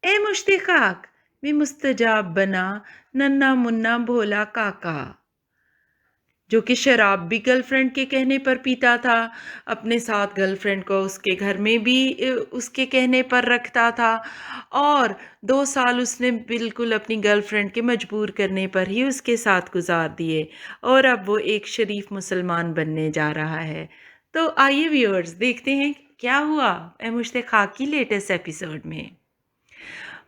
ए मुश्तिकाक में मुस्तजाब बना नन्ना मुन्ना भोला काका, जो कि शराब भी गर्लफ्रेंड के कहने पर पीता था, अपने साथ गर्लफ्रेंड को उसके घर में भी उसके कहने पर रखता था, और 2 साल उसने बिल्कुल अपनी गर्लफ्रेंड के मजबूर करने पर ही उसके साथ गुजार दिए, और अब वो एक शरीफ मुसलमान बनने जा रहा है। तो आइए व्यूअर्स देखते हैं क्या हुआ ए मुश्तिकाक की लेटेस्ट एपिसोड में।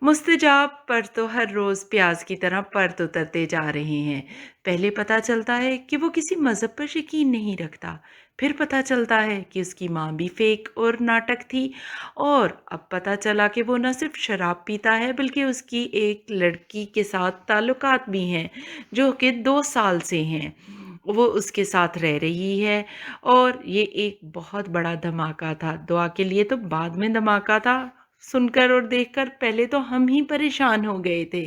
मुस्तजाब पर तो हर रोज प्याज की तरह परत उतरते जा रहे हैं। पहले पता चलता है कि वो किसी मजहब पर यकीन नहीं रखता, फिर पता चलता है कि उसकी माँ भी फेक और नाटक थी, और अब पता चला कि वो न सिर्फ शराब पीता है बल्कि उसकी एक लड़की के साथ ताल्लुकात भी हैं, जो कि 2 साल से हैं। वो उसके साथ रह रही है, और ये एक बहुत बड़ा धमाका था। दुआ के लिए तो बाद में धमाका था। सुनकर और देखकर पहले तो हम ही परेशान हो गए थे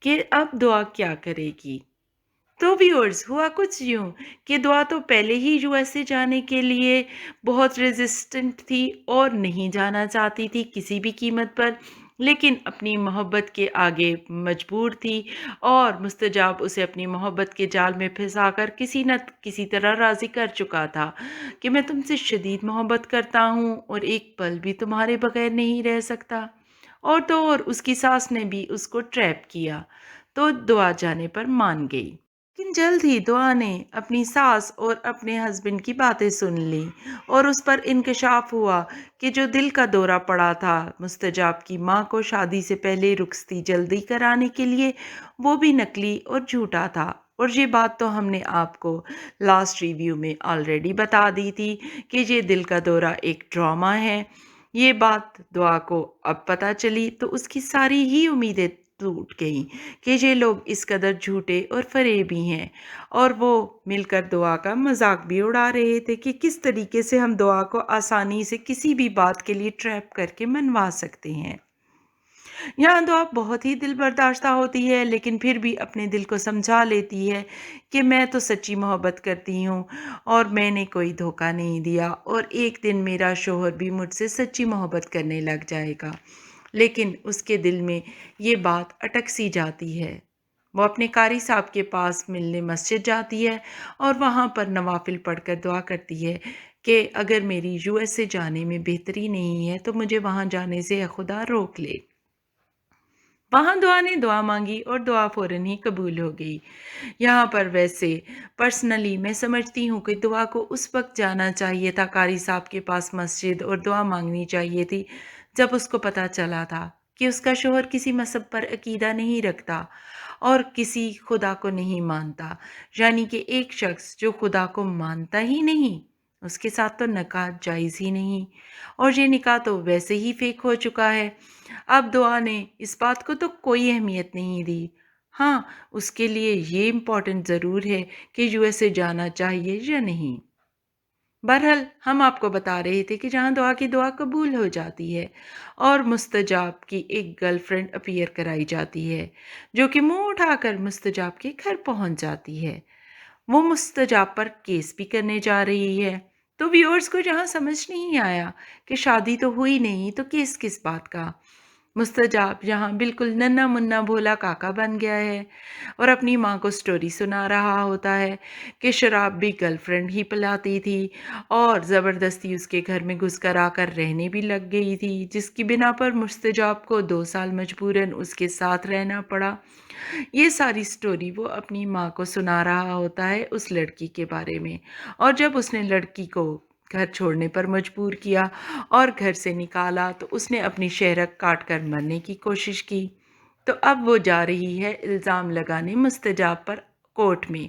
कि अब दुआ क्या करेगी। तो व्यूअर्स हुआ कुछ यूं कि दुआ तो पहले ही यूएसए जाने के लिए बहुत रेजिस्टेंट थी और नहीं जाना चाहती थी किसी भी कीमत पर, लेकिन अपनी मोहब्बत के आगे मजबूर थी, और मुस्तजाब उसे अपनी मोहब्बत के जाल में फंसाकर किसी न किसी तरह राज़ी कर चुका था कि मैं तुमसे शदीद मोहब्बत करता हूँ और एक पल भी तुम्हारे बगैर नहीं रह सकता। और तो और उसकी सास ने भी उसको ट्रैप किया, तो दुआ जाने पर मान गई। लेकिन जल्द ही दुआ ने अपनी सास और अपने हस्बैंड की बातें सुन ली, और उस पर इंकशाफ हुआ कि जो दिल का दौरा पड़ा था मुस्तजाब की माँ को शादी से पहले रुखसती जल्दी कराने के लिए, वो भी नकली और झूठा था। और ये बात तो हमने आपको लास्ट रिव्यू में ऑलरेडी बता दी थी कि ये दिल का दौरा एक ड्रामा है। ये बात दुआ को अब पता चली तो उसकी सारी ही उम्मीदें टूट गईं कि ये लोग इस कदर झूठे और फरेबी हैं, और वो मिलकर दुआ का मजाक भी उड़ा रहे थे कि किस तरीके से हम दुआ को आसानी से किसी भी बात के लिए ट्रैप करके मनवा सकते हैं। यहाँ दुआ बहुत ही दिल बर्दाश्ता होती है, लेकिन फिर भी अपने दिल को समझा लेती है कि मैं तो सच्ची मोहब्बत करती हूँ और मैंने कोई धोखा नहीं दिया, और एक दिन मेरा शोहर भी मुझसे सच्ची मोहब्बत करने लग जाएगा। लेकिन उसके दिल में ये बात अटक सी जाती है। वो अपने कारी साहब के पास मिलने मस्जिद जाती है, और वहाँ पर नवाफिल पढ़कर दुआ करती है कि अगर मेरी यूएसए जाने में बेहतरी नहीं है तो मुझे वहाँ जाने से खुदा रोक ले। वहाँ दुआ ने दुआ मांगी और दुआ फ़ौरन ही कबूल हो गई। यहाँ पर वैसे पर्सनली मैं समझती हूँ कि दुआ को उस वक़्त जाना चाहिए था कारी साहब के पास मस्जिद, और दुआ मांगनी चाहिए थी जब उसको पता चला था कि उसका शौहर किसी मज़हब पर अकीदा नहीं रखता और किसी खुदा को नहीं मानता। यानी कि एक शख़्स जो खुदा को मानता ही नहीं, उसके साथ तो निकाह जायज़ ही नहीं, और ये निकाह तो वैसे ही फ़ेक हो चुका है। अब दुआ ने इस बात को तो कोई अहमियत नहीं दी। हाँ, उसके लिए ये इम्पोर्टेंट ज़रूर है कि यूएसए जाना चाहिए या नहीं। बहरहाल हम आपको बता रहे थे कि जहाँ दुआ की दुआ कबूल हो जाती है और मुस्तजाब की एक गर्लफ्रेंड अपीयर कराई जाती है, जो कि मुंह उठाकर मुस्तजाब के घर पहुंच जाती है। वो मुस्तजाब पर केस भी करने जा रही है। तो व्यूअर्स को जहाँ समझ नहीं आया कि शादी तो हुई नहीं तो केस किस बात का, मुस्तजाब यहाँ बिल्कुल नन्ना मुन्ना भोला काका बन गया है और अपनी माँ को स्टोरी सुना रहा होता है कि शराब भी गर्लफ्रेंड ही पिलाती थी और ज़बरदस्ती उसके घर में घुस कर आकर रहने भी लग गई थी, जिसकी बिना पर मुस्तजाब को 2 साल मजबूरन उसके साथ रहना पड़ा। ये सारी स्टोरी वो अपनी माँ को सुना रहा होता है उस लड़की के बारे में, और जब उसने लड़की को घर छोड़ने पर मजबूर किया और घर से निकाला तो उसने अपनी शहरक काट कर मरने की कोशिश की। तो अब वो जा रही है इल्ज़ाम लगाने मुस्तजाब पर कोर्ट में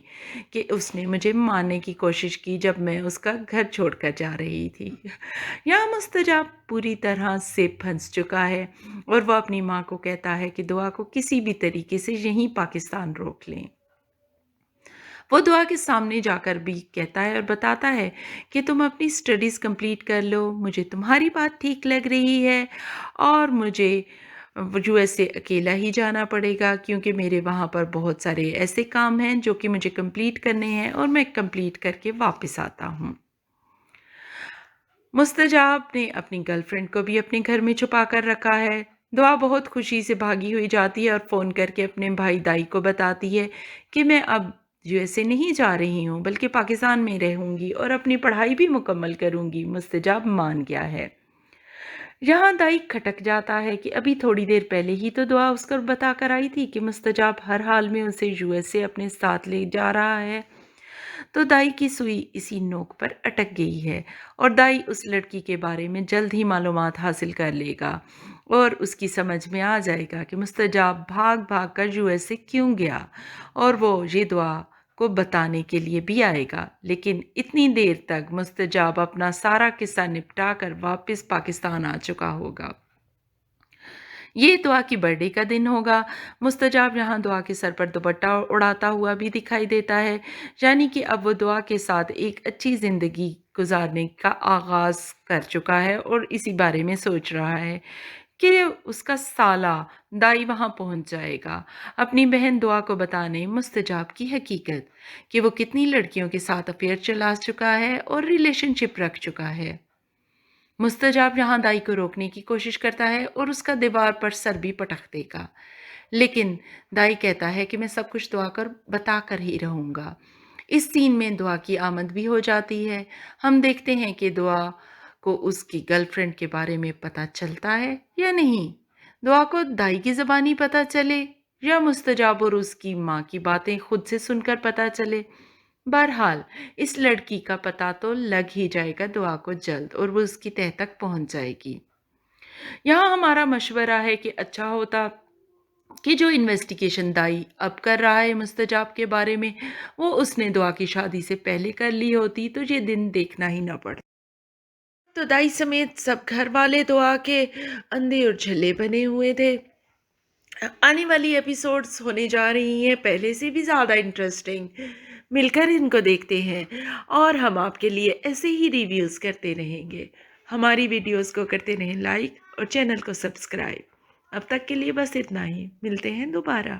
कि उसने मुझे मारने की कोशिश की जब मैं उसका घर छोड़कर जा रही थी। यहाँ मुस्तजाब पूरी तरह से फंस चुका है, और वो अपनी माँ को कहता है कि दुआ को किसी भी तरीके से यहीं पाकिस्तान रोक लें। वो दुआ के सामने जाकर भी कहता है और बताता है कि तुम अपनी स्टडीज़ कंप्लीट कर लो, मुझे तुम्हारी बात ठीक लग रही है, और मुझे यूएसए अकेला ही जाना पड़ेगा क्योंकि मेरे वहाँ पर बहुत सारे ऐसे काम हैं जो कि मुझे कंप्लीट करने हैं, और मैं कंप्लीट करके वापस आता हूँ। मुस्तजाब ने अपनी गर्लफ्रेंड को भी अपने घर में छुपा कर रखा है, दुआ बहुत खुशी से भागी हुई जाती है और फ़ोन करके अपने भाई दाई को बताती है कि मैं अब यूएसए नहीं जा रही हूँ बल्कि पाकिस्तान में रहूँगी और अपनी पढ़ाई भी मुकम्मल करूँगी। मुस्तजाब मान गया है। यहाँ दाई खटक जाता है कि अभी थोड़ी देर पहले ही तो दुआ उसको बता कर आई थी कि मुस्तजाब हर हाल में उसे यूएसए अपने साथ ले जा रहा है। तो दाई की सुई इसी नोक पर अटक गई है और दाई उस लड़की के बारे में जल्द ही मालूमात हासिल कर लेगा और उसकी समझ में आ जाएगा कि मुस्तजाब भाग भाग कर यूएसए क्यों गया और वो ये दुआ को बताने के लिए भी आएगा। लेकिन इतनी देर तक मुस्तजाब अपना सारा किस्सा निपटा कर वापस पाकिस्तान आ चुका होगा। ये दुआ की बर्थडे का दिन होगा। मुस्तजाब यहाँ दुआ के सर पर दुपट्टा उड़ाता हुआ भी दिखाई देता है, यानी कि अब वो दुआ के साथ एक अच्छी ज़िंदगी गुजारने का आगाज़ कर चुका है और इसी बारे में सोच रहा है कि उसका साला दाई वहाँ पहुँच जाएगा अपनी बहन दुआ को बताने मुस्तजाब की हकीकत कि वो कितनी लड़कियों के साथ अफेयर चला चुका है और रिलेशनशिप रख चुका है। मुस्तजाब यहाँ दाई को रोकने की कोशिश करता है और उसका दीवार पर सर भी पटक देगा, लेकिन दाई कहता है कि मैं सब कुछ दुआ कर बता कर ही रहूँगा। इस सीन में दुआ की आमद भी हो जाती है। हम देखते हैं कि दुआ को उसकी गर्लफ्रेंड के बारे में पता चलता है या नहीं। दुआ को दाई की ज़बानी पता चले या मुस्तजाब और उसकी माँ की बातें खुद से सुनकर पता चले, बहरहाल इस लड़की का पता तो लग ही जाएगा दुआ को जल्द और वो उसकी तह तक पहुंच जाएगी। यहाँ हमारा मशवरा है कि अच्छा होता कि जो इन्वेस्टिगेशन दाई अब कर रहा है मुस्तजाब के बारे में, वो उसने दुआ की शादी से पहले कर ली होती तो ये दिन देखना ही ना पड़ता। तो दाई समेत सब घर वाले दुआ के अंधे और झल्ले बने हुए थे। आने वाली एपिसोड्स होने जा रही हैं पहले से भी ज़्यादा इंटरेस्टिंग। मिलकर इनको देखते हैं और हम आपके लिए ऐसे ही रिव्यूज़ करते रहेंगे। हमारी वीडियोस को करते रहें लाइक और चैनल को सब्सक्राइब। अब तक के लिए बस इतना ही। मिलते हैं दोबारा।